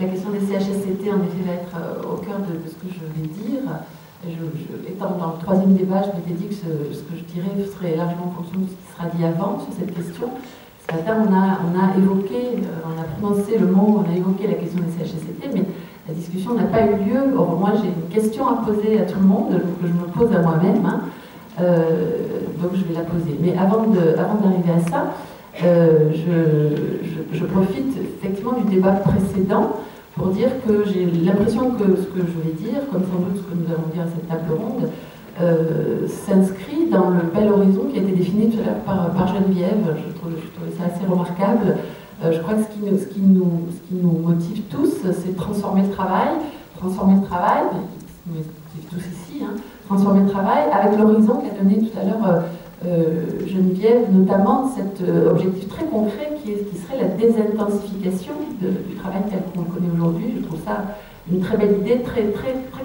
La question des CHSCT, en effet, va être au cœur de ce que je vais dire. Étant dans le troisième débat, je m'étais dit que ce que je dirais serait largement en fonction de ce qui sera dit avant sur cette question. Ce matin, on a évoqué, on a prononcé le mot, on a évoqué la question des CHSCT, mais la discussion n'a pas eu lieu. Or, moi, j'ai une question à poser à tout le monde, que je me pose à moi-même, hein. Donc je vais la poser. Mais avant d'arriver à ça, je profite effectivement du débat précédent pour dire que j'ai l'impression que ce que je vais dire, comme sans doute ce que nous allons dire à cette table ronde, s'inscrit dans le bel horizon qui a été défini tout à l'heure par Geneviève. Je trouvais ça assez remarquable. Je crois que ce qui nous motive tous, c'est transformer le travail, mais ce qui nous motive tous ici, hein, transformer le travail avec l'horizon qu'a donné tout à l'heure Geneviève, notamment cet objectif très concret qui serait la désintensification du travail tel qu'on le connaît aujourd'hui. Je trouve ça une très belle idée, très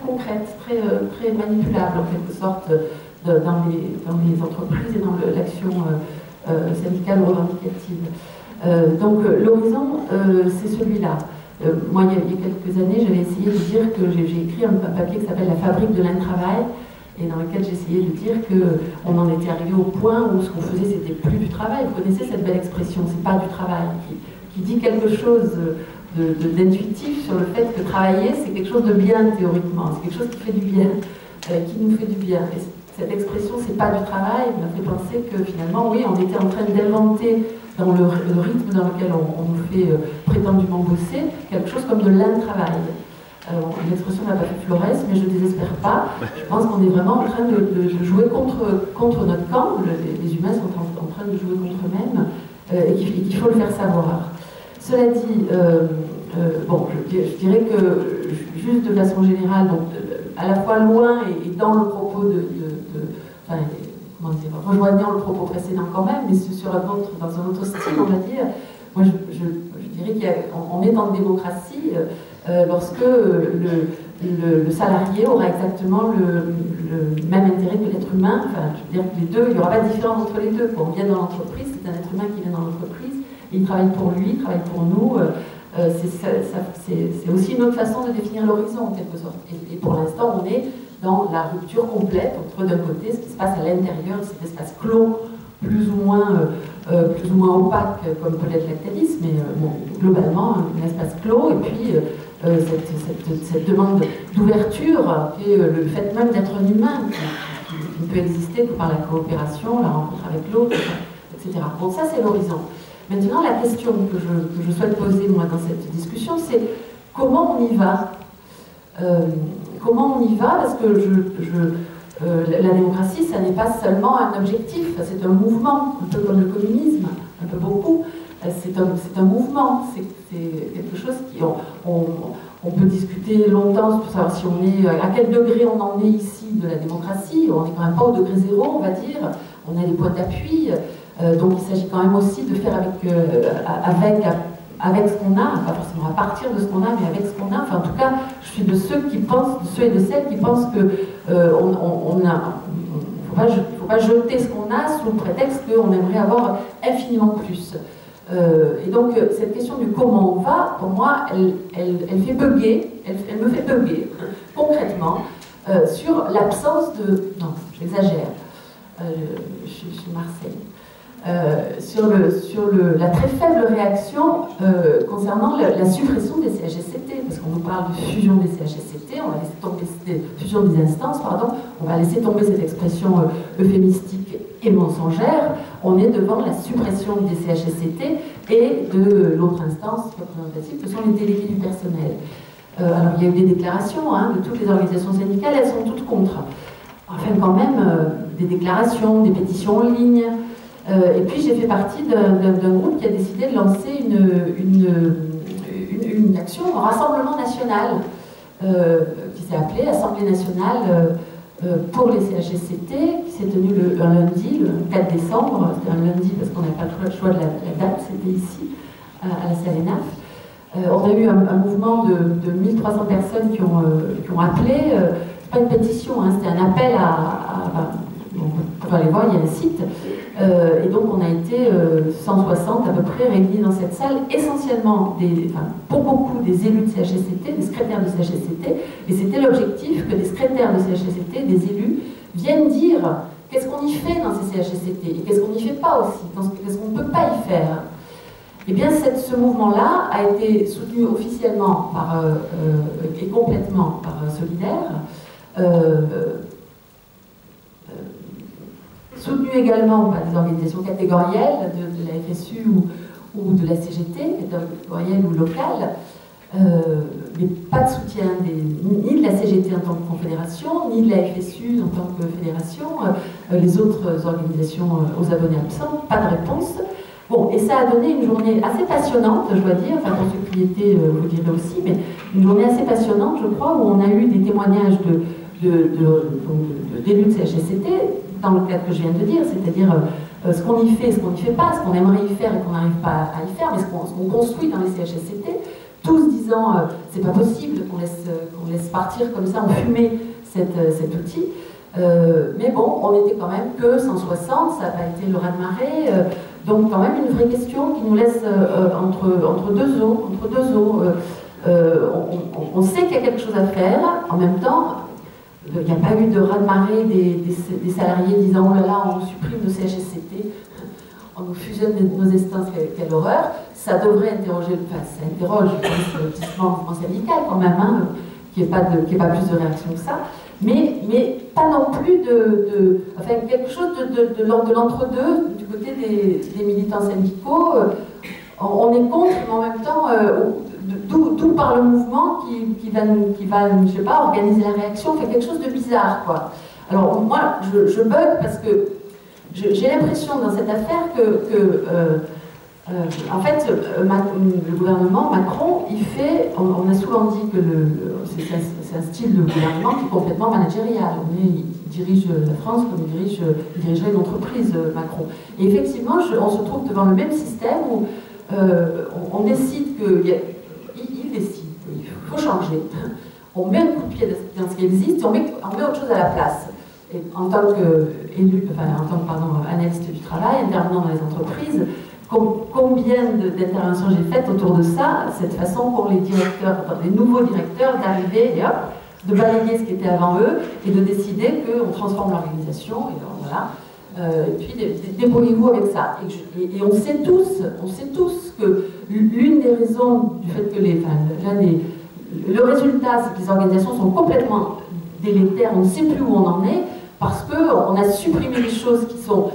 concrète, très manipulable en quelque sorte dans les entreprises et dans l'action syndicale ou revendicative. Donc l'horizon, c'est celui-là. Moi, il y a quelques années, j'avais essayé de dire que j'ai écrit un papier qui s'appelle La fabrique de l'intravail, et dans lequel j'essayais de dire qu'on en était arrivé au point où ce qu'on faisait, c'était plus du travail. Vous connaissez cette belle expression, c'est pas du travail, qui dit quelque chose d'intuitif sur le fait que travailler, c'est quelque chose de bien théoriquement, c'est quelque chose qui fait du bien, qui nous fait du bien. Et cette expression, c'est pas du travail, m'a fait penser que finalement, oui, on était en train d'inventer dans le rythme dans lequel on nous fait prétendument bosser, quelque chose comme de l'intravail. L'expression n'a pas fait Flores, mais je ne désespère pas. Je pense qu'on est vraiment en train de jouer contre notre camp. Les humains sont en train de jouer contre eux-mêmes et qu'il faut le faire savoir. Cela dit, bon, je dirais que, juste de façon générale, donc, à la fois loin et dans le propos enfin, comment dire, rejoignant le propos précédent quand même, mais dans un autre style, on va dire, moi je dirais qu'on est en démocratie lorsque le salarié aura exactement le même intérêt que l'être humain. Enfin, je veux dire que les deux, il n'y aura pas de différence entre les deux. Quand on vient dans l'entreprise, c'est un être humain qui vient dans l'entreprise, il travaille pour lui, il travaille pour nous. C'est aussi une autre façon de définir l'horizon, en quelque sorte. Et pour l'instant, on est dans la rupture complète entre, d'un côté, ce qui se passe à l'intérieur de cet espace clos, plus ou moins opaque, comme peut l'être Lactalis, mais bon, globalement, un espace clos, et puis cette demande d'ouverture, qui est le fait même d'être un humain, qui ne peut exister que par la coopération, la rencontre avec l'autre, etc. Bon, ça, c'est l'horizon. Maintenant, la question que je souhaite poser, moi, dans cette discussion, c'est comment on y va? Comment on y va? Parce que la démocratie, ça n'est pas seulement un objectif, c'est un mouvement, un peu comme le communisme, un peu beaucoup. C'est un mouvement, c'est quelque chose qui... On peut discuter longtemps pour savoir si on est, à quel degré on en est ici de la démocratie. On n'est quand même pas au degré zéro, on va dire. On a des points d'appui. Donc il s'agit quand même aussi de faire avec ce qu'on a, pas forcément à partir de ce qu'on a, mais avec ce qu'on a. Enfin, en tout cas, je suis de ceux et de celles qui pensent que faut pas jeter ce qu'on a sous le prétexte qu'on aimerait avoir infiniment plus. Et donc, cette question du comment on va, pour moi, elle fait bugger, elle me fait bugger, concrètement, sur l'absence de... Non, j'exagère, je suis Marseille. Sur la très faible réaction concernant la suppression des CHSCT, parce qu'on nous parle de fusion des CHSCT, on va laisser tomber fusion des instances, pardon, on va laisser tomber cette expression euphémistique et mensongère. On est devant la suppression des CHSCT et de l'autre instance représentative, que sont les délégués du personnel. Alors il y a eu des déclarations de toutes les organisations syndicales, elles sont toutes contre. Enfin quand même, des déclarations, des pétitions en ligne. Et puis j'ai fait partie d'un groupe qui a décidé de lancer une action, un rassemblement national, qui s'est appelé Assemblée nationale pour les CHSCT, qui s'est tenu un lundi, le 4 décembre. C'était un lundi parce qu'on n'avait pas le choix de la date, c'était ici, à la CNF. On a eu un mouvement de 1300 personnes qui ont appelé, c'est pas une pétition, c'était un appel on peut aller voir, il y a un site, Et donc on a été 160 à peu près réunis dans cette salle, essentiellement, pour beaucoup, des élus de CHSCT, des secrétaires de CHSCT, et c'était l'objectif que des secrétaires de CHSCT, des élus, viennent dire qu'est-ce qu'on y fait dans ces CHSCT, et qu'est-ce qu'on n'y fait pas aussi, qu'est-ce qu'on ne peut pas y faire. Eh bien, ce mouvement-là a été soutenu officiellement et complètement par Solidaire, soutenu également par des organisations catégorielles de la FSU ou de la CGT, catégorielle ou locale, mais pas de soutien ni de la CGT en tant que confédération, ni de la FSU en tant que fédération, les autres organisations aux abonnés absents, pas de réponse. Bon, et ça a donné une journée assez passionnante, je dois dire, enfin pour ceux qui y étaient, vous direz aussi, mais une journée assez passionnante, je crois, où on a eu des témoignages d'élus de CHSCT, dans le cadre que je viens de dire, c'est-à-dire ce qu'on y fait, ce qu'on n'y fait pas, ce qu'on aimerait y faire et qu'on n'arrive pas à y faire, mais ce qu'on construit dans les CHSCT, tous disant c'est pas possible qu'on laisse partir comme ça en fumée cet outil. Mais bon, on était quand même que 160, ça n'a pas été le raz-de-marée, donc quand même une vraie question qui nous laisse entre deux eaux. On sait qu'il y a quelque chose à faire, en même temps, il n'y a pas eu de raz-de-marée des salariés disant oh là là, on supprime nos CHSCT, on nous fusionne nos instances, quelle horreur. Ça devrait interroger, enfin ça interroge le petit mouvement syndical quand même, hein, qu'il n'y ait pas plus de réaction que ça, mais pas non plus enfin quelque chose de l'entre-deux du côté des militants syndicaux. On est contre, mais en même temps, d'où part le mouvement qui va, je sais pas, organiser la réaction, fait quelque chose de bizarre, quoi. Alors moi, je bug parce que j'ai l'impression dans cette affaire en fait, le gouvernement Macron, on a souvent dit que c'est un style de gouvernement qui est complètement managérial. Il dirige la France comme il dirigerait une entreprise, Macron. Et effectivement, on se trouve devant le même système où on décide il décide qu'il faut changer. On met un coup de pied dans ce qui existe et on met autre chose à la place. Et en tant qu'analyste du travail, intervenant dans les entreprises, combien d'interventions j'ai faites autour de ça, cette façon pour les nouveaux directeurs d'arriver et hop, de balayer ce qui était avant eux et de décider qu'on transforme l'organisation et voilà. Et puis débrouillez-vous avec ça. Et on sait tous que l'une des raisons du fait que le résultat, c'est que les organisations sont complètement délétères, on ne sait plus où on en est, parce qu'on a supprimé des choses qui sont...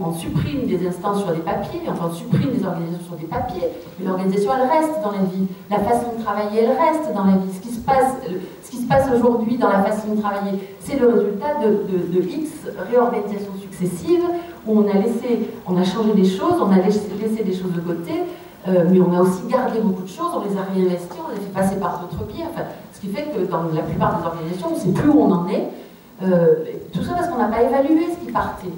On supprime des instances sur des papiers, enfin on supprime des organisations sur des papiers, mais l'organisation elle reste dans la vie, la façon de travailler elle reste dans la vie. Ce qui se passe aujourd'hui dans la façon de travailler, c'est le résultat de X réorganisations successives où on a changé des choses, on a laissé des choses de côté, mais on a aussi gardé beaucoup de choses, on les a réinvesties, on les a fait passer par d'autres biais, enfin, ce qui fait que dans la plupart des organisations, on ne sait plus où on en est, tout ça parce qu'on n'a pas évalué ce qui partait.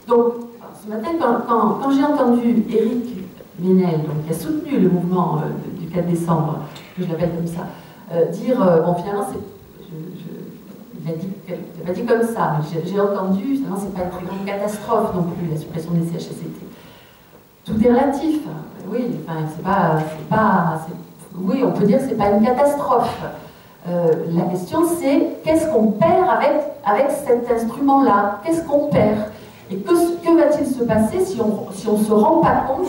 Donc, ce matin, quand j'ai entendu Éric Ménel, qui a soutenu le mouvement du 4 décembre, que je l'appelle comme ça, dire, bon finalement, il a dit comme ça, mais j'ai entendu, finalement, c'est pas une très grande catastrophe non plus, la suppression des CHSCT. Tout est relatif, oui, enfin, oui, on peut dire que c'est pas une catastrophe. La question, c'est qu'est-ce qu'on perd avec cet instrument-là? Qu'est-ce qu'on perd? Et que va-t-il se passer si on ne se rend pas compte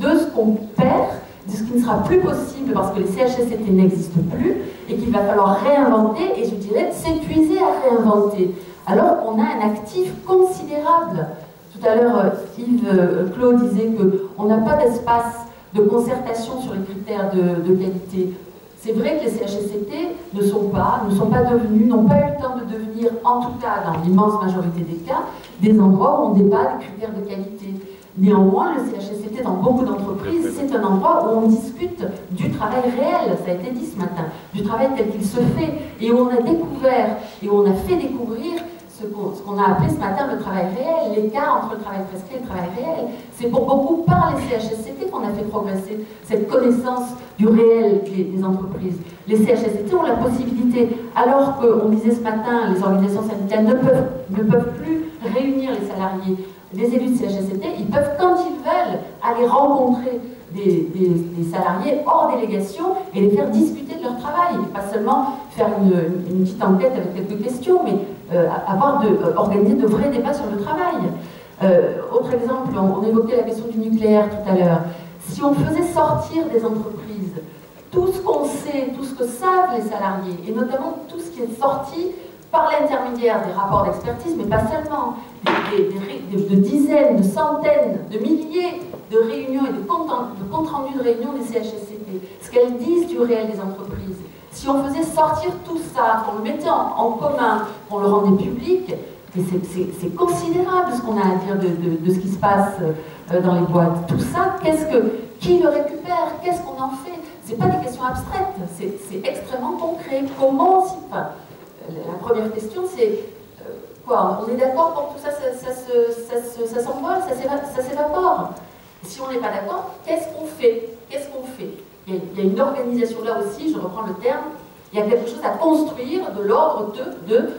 de ce qu'on perd, de ce qui ne sera plus possible parce que les CHSCT n'existent plus et qu'il va falloir réinventer, et je dirais s'épuiser à réinventer, alors qu'on a un actif considérable. Tout à l'heure, Yves Clos disait qu'on n'a pas d'espace de concertation sur les critères de qualité. C'est vrai que les CHSCT n'ont pas devenus, n'ont pas eu le temps de devenir, en tout cas dans l'immense majorité des cas, des endroits où on débat des critères de qualité. Néanmoins, le CHSCT, dans beaucoup d'entreprises, c'est un endroit où on discute du travail réel, ça a été dit ce matin, du travail tel qu'il se fait, et où on a découvert, et où on a fait découvrir ce qu'on a appelé ce matin le travail réel, l'écart entre le travail prescrit et le travail réel. C'est pour beaucoup par les CHSCT qu'on a fait progresser cette connaissance du réel des entreprises. Les CHSCT ont la possibilité, alors qu'on disait ce matin, les organisations syndicales ne peuvent plus réunir les salariés les élus de CHSCT, ils peuvent, quand ils veulent, aller rencontrer des salariés hors délégation et les faire discuter de leur travail. Et pas seulement faire une petite enquête avec quelques questions, mais organiser de vrais débats sur le travail. Autre exemple, on évoquait la question du nucléaire tout à l'heure. Si on faisait sortir des entreprises tout ce qu'on sait, tout ce que savent les salariés, et notamment tout ce qui est sorti par l'intermédiaire des rapports d'expertise, mais pas seulement, de dizaines, de centaines, de milliers de réunions et de comptes rendus de réunions des CHSCT, ce qu'elles disent du réel des entreprises. Si on faisait sortir tout ça, qu'on le mettait en commun, qu'on le rendait public, c'est considérable ce qu'on a à dire de ce qui se passe dans les boîtes. Tout ça, qui le récupère? Qu'est-ce qu'on en fait? C'est pas des questions abstraites, c'est extrêmement concret. Comment on s'y prend? La première question, c'est quoi? On est d'accord pour que tout ça, ça s'envole, ça s'évapore. Si on n'est pas d'accord, qu'est-ce qu'on fait? Qu'est-ce qu'on fait? Il y a une organisation là aussi, je reprends le terme, il y a quelque chose à construire de l'ordre de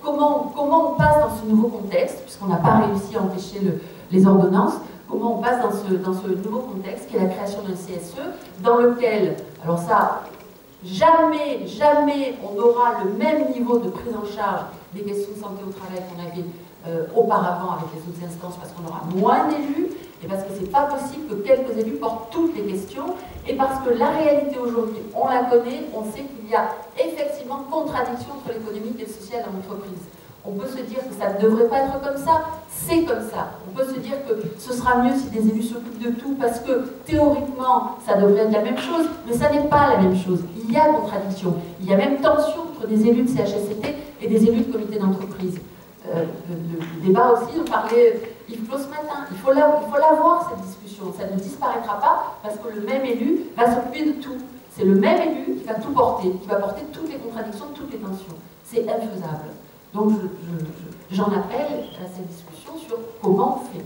comment on passe dans ce nouveau contexte, puisqu'on n'a pas réussi à empêcher les ordonnances, comment on passe dans ce nouveau contexte qui est la création d'un CSE, dans lequel, alors ça, jamais on n'aura le même niveau de prise en charge des questions de santé au travail qu'on avait auparavant avec les autres instances, parce qu'on aura moins d'élus, et parce que c'est pas possible que quelques élus portent toutes les questions, et parce que la réalité aujourd'hui, on la connaît, on sait qu'il y a effectivement contradiction entre l'économique et le social dans l'entreprise. On peut se dire que ça ne devrait pas être comme ça, c'est comme ça. On peut se dire que ce sera mieux si des élus s'occupent de tout, parce que théoriquement, ça devrait être la même chose, mais ça n'est pas la même chose. Il y a contradiction. Il y a même tension entre des élus de CHSCT et des élus de comité d'entreprise. Le débat aussi, on parlait Yves Clos ce matin, il faut l'avoir cette discussion, ça ne disparaîtra pas parce que le même élu va s'occuper de tout. C'est le même élu qui va tout porter, qui va porter toutes les contradictions, toutes les tensions. C'est infaisable. Donc j'en appelle à cette discussion sur comment on fait.